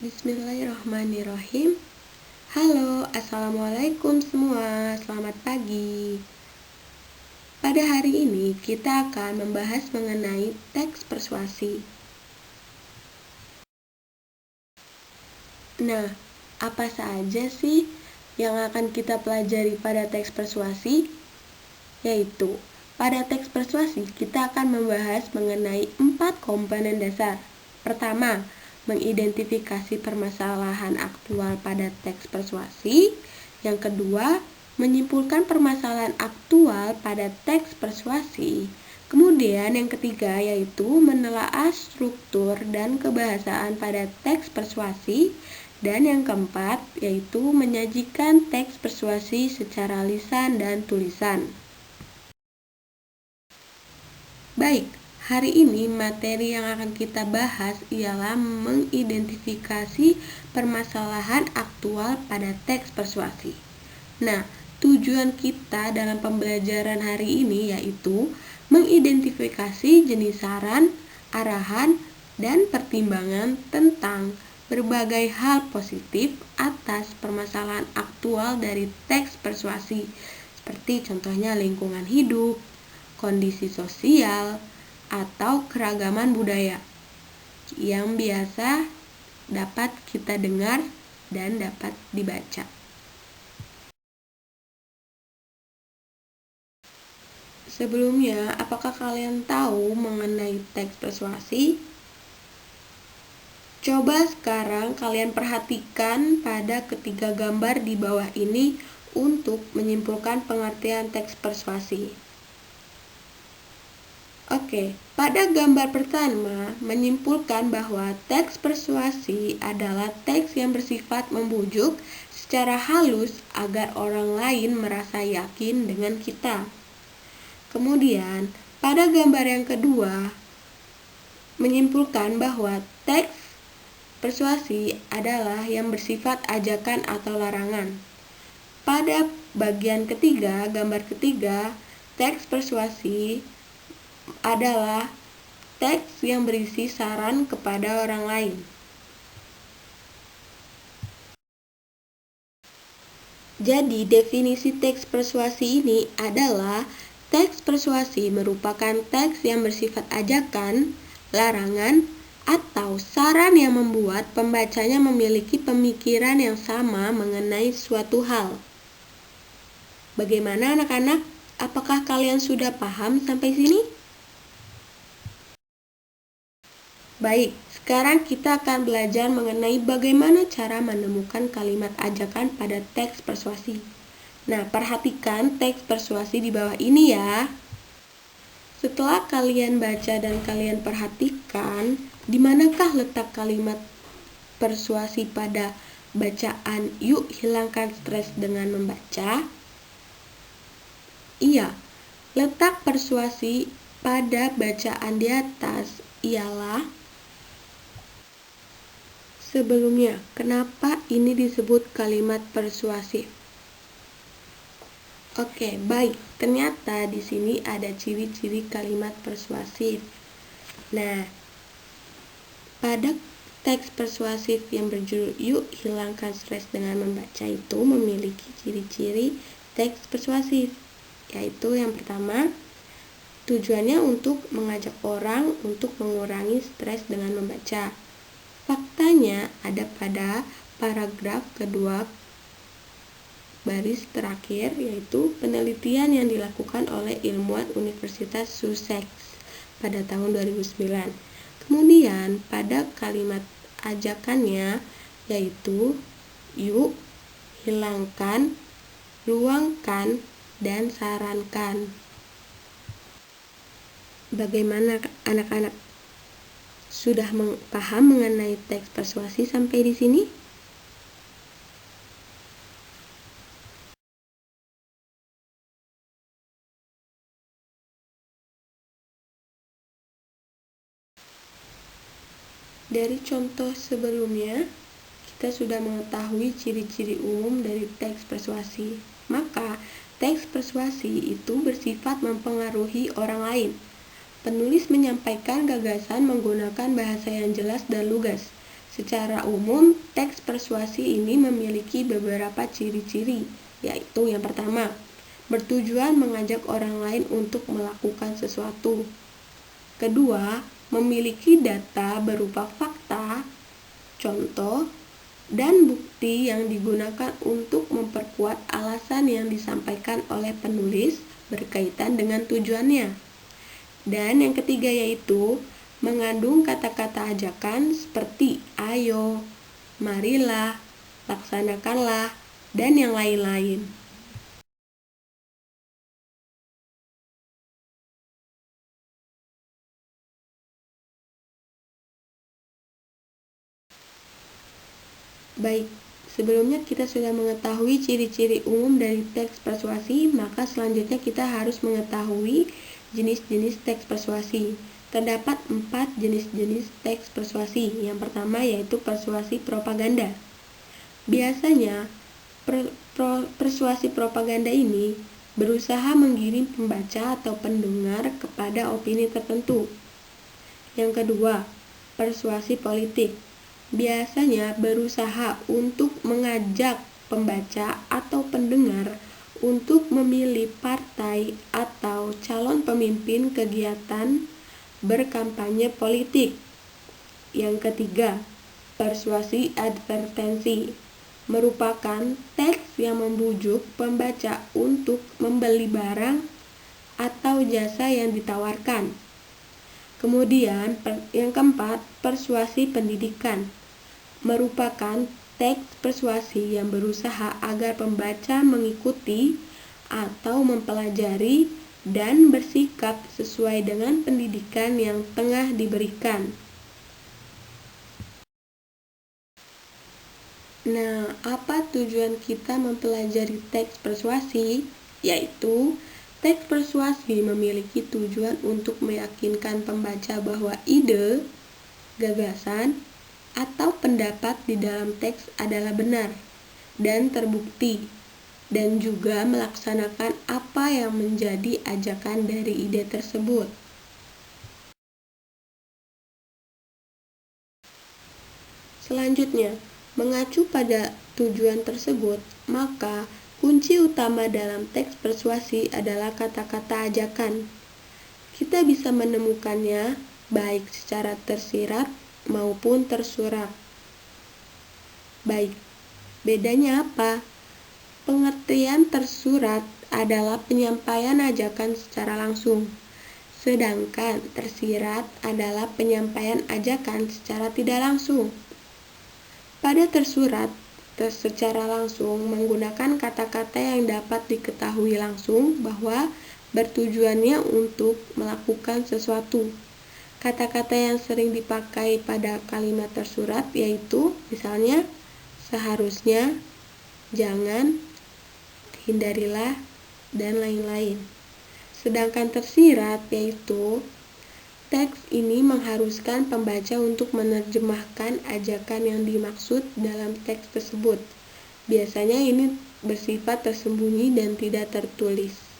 Bismillahirrahmanirrahim. Halo, assalamualaikum semua. Selamat pagi. Pada hari ini kita akan membahas mengenai teks persuasi. Nah, apa saja sih yang akan kita pelajari pada teks persuasi? Yaitu, pada teks persuasi kita akan membahas mengenai 4 komponen dasar. Pertama, mengidentifikasi permasalahan aktual pada teks persuasi. Yang kedua, menyimpulkan permasalahan aktual pada teks persuasi. Kemudian yang ketiga yaitu menelaah struktur dan kebahasaan pada teks persuasi. Dan yang keempat yaitu menyajikan teks persuasi secara lisan dan tulisan. Baik, hari ini materi yang akan kita bahas ialah mengidentifikasi permasalahan aktual pada teks persuasi. Nah, tujuan kita dalam pembelajaran hari ini yaitu mengidentifikasi jenis saran, arahan, dan pertimbangan tentang berbagai hal positif atas permasalahan aktual dari teks persuasi, seperti contohnya lingkungan hidup, kondisi sosial, atau keragaman budaya yang biasa dapat kita dengar dan dapat dibaca. Sebelumnya, apakah kalian tahu mengenai teks persuasi? Coba sekarang kalian perhatikan pada ketiga gambar di bawah ini untuk menyimpulkan pengertian teks persuasi. Oke, pada gambar pertama menyimpulkan bahwa teks persuasi adalah teks yang bersifat membujuk secara halus agar orang lain merasa yakin dengan kita. Kemudian, pada gambar yang kedua menyimpulkan bahwa teks persuasi adalah yang bersifat ajakan atau larangan. Pada bagian ketiga, gambar ketiga, teks persuasi adalah teks yang berisi saran kepada orang lain. Jadi, definisi teks persuasi ini adalah teks persuasi merupakan teks yang bersifat ajakan, larangan, atau saran yang membuat pembacanya memiliki pemikiran yang sama mengenai suatu hal. Bagaimana anak-anak? Apakah kalian sudah paham sampai sini? Baik, sekarang kita akan belajar mengenai bagaimana cara menemukan kalimat ajakan pada teks persuasi. Nah, perhatikan teks persuasi di bawah ini ya. Setelah kalian baca dan kalian perhatikan, di manakah letak kalimat persuasi pada bacaan "Yuk hilangkan stres dengan membaca"? Iya, letak persuasi pada bacaan di atas ialah sebelumnya. Kenapa ini disebut kalimat persuasif? Oke, baik. Ternyata di sini ada ciri-ciri kalimat persuasif. Nah, pada teks persuasif yang berjudul "Yuk hilangkan stres dengan membaca" itu memiliki ciri-ciri teks persuasif, yaitu yang pertama, tujuannya untuk mengajak orang untuk mengurangi stres dengan membaca. Faktanya ada pada paragraf kedua baris terakhir, yaitu penelitian yang dilakukan oleh ilmuwan Universitas Sussex pada tahun 2009. Kemudian pada kalimat ajakannya yaitu "Yuk, hilangkan, ruangkan, dan sarankan". Bagaimana anak-anak? Sudah paham mengenai teks persuasi sampai di sini? Dari contoh sebelumnya, kita sudah mengetahui ciri-ciri umum dari teks persuasi. Maka, teks persuasi itu bersifat mempengaruhi orang lain. Penulis menyampaikan gagasan menggunakan bahasa yang jelas dan lugas, Secara umum, teks persuasi ini memiliki beberapa ciri-ciri, yaitu yang pertama, bertujuan mengajak orang lain untuk melakukan sesuatu. Kedua, memiliki data berupa fakta, contoh, dan bukti yang digunakan untuk memperkuat alasan yang disampaikan oleh penulis berkaitan dengan tujuannya. Dan yang ketiga yaitu mengandung kata-kata ajakan seperti ayo, marilah, laksanakanlah, dan yang lain-lain. Baik, sebelumnya kita sudah mengetahui ciri-ciri umum dari teks persuasi, maka selanjutnya kita harus mengetahui jenis-jenis teks persuasi. Terdapat 4 jenis-jenis teks persuasi. Yang pertama yaitu persuasi propaganda. Biasanya, persuasi propaganda ini berusaha menggiring pembaca atau pendengar kepada opini tertentu. Yang kedua, persuasi politik. Biasanya berusaha untuk mengajak pembaca atau pendengar untuk memilih partai atau calon pemimpin kegiatan berkampanye politik. Yang ketiga, persuasi advertensi merupakan teks yang membujuk pembaca untuk membeli barang atau jasa yang ditawarkan. Kemudian, yang keempat, persuasi pendidikan merupakan teks persuasi yang berusaha agar pembaca mengikuti atau mempelajari dan bersikap sesuai dengan pendidikan yang tengah diberikan. Nah, apa tujuan kita mempelajari teks persuasi? Yaitu, teks persuasi memiliki tujuan untuk meyakinkan pembaca bahwa ide, gagasan, atau pendapat di dalam teks adalah benar dan terbukti, dan juga melaksanakan apa yang menjadi ajakan dari ide tersebut. Selanjutnya, mengacu pada tujuan tersebut, maka kunci utama dalam teks persuasi adalah kata-kata ajakan. Kita bisa menemukannya baik secara tersirat maupun tersurat. Baik, bedanya apa? Pengertian tersurat adalah penyampaian ajakan secara langsung, sedangkan tersirat adalah penyampaian ajakan secara tidak langsung. Pada tersurat, secara langsung menggunakan kata-kata yang dapat diketahui langsung bahwa bertujuannya untuk melakukan sesuatu. Kata-kata yang sering dipakai pada kalimat tersurat yaitu misalnya seharusnya, jangan, hindarilah, dan lain-lain. Sedangkan tersirat yaitu teks ini mengharuskan pembaca untuk menerjemahkan ajakan yang dimaksud dalam teks tersebut. Biasanya ini bersifat tersembunyi dan tidak tertulis.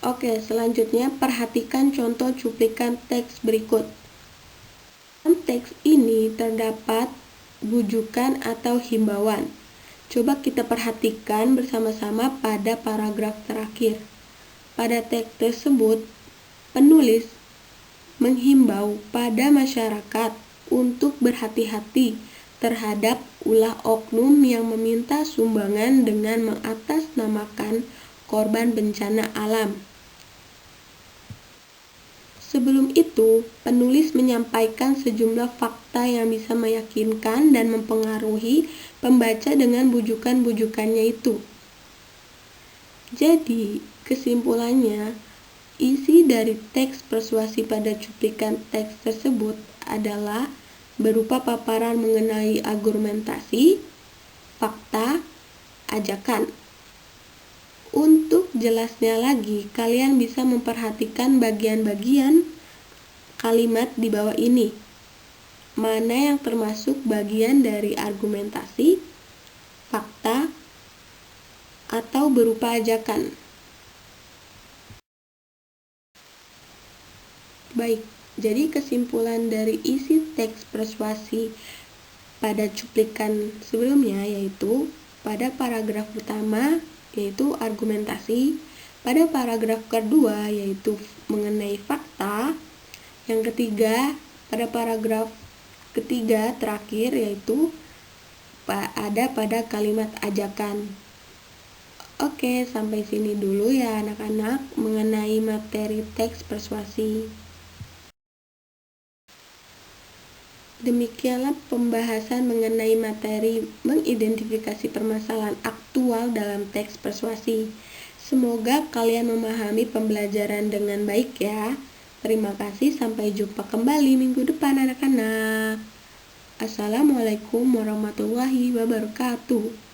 Oke, selanjutnya perhatikan contoh cuplikan teks berikut. Dalam teks ini terdapat bujukan atau himbauan. Coba kita perhatikan bersama-sama pada paragraf terakhir. Pada teks tersebut, penulis menghimbau pada masyarakat untuk berhati-hati terhadap ulah oknum yang meminta sumbangan dengan mengatasnamakan korban bencana alam. Sebelum itu, penulis menyampaikan sejumlah fakta yang bisa meyakinkan dan mempengaruhi pembaca dengan bujukan-bujukannya itu. Jadi, kesimpulannya, isi dari teks persuasi pada cuplikan teks tersebut adalah berupa paparan mengenai argumentasi, fakta, ajakan. Untuk jelasnya lagi, kalian bisa memperhatikan bagian-bagian kalimat di bawah ini. Mana yang termasuk bagian dari argumentasi, fakta, atau berupa ajakan. Baik, jadi kesimpulan dari isi teks persuasi pada cuplikan sebelumnya yaitu pada paragraf pertama yaitu argumentasi, pada paragraf kedua yaitu mengenai fakta, yang ketiga pada paragraf ketiga terakhir yaitu ada pada kalimat ajakan. Oke, sampai sini dulu ya anak-anak mengenai materi teks persuasi. Demikianlah pembahasan mengenai materi mengidentifikasi permasalahan aktual dalam teks persuasi. Semoga kalian memahami pembelajaran dengan baik ya. Terima kasih, sampai jumpa kembali minggu depan anak-anak. Assalamualaikum warahmatullahi wabarakatuh.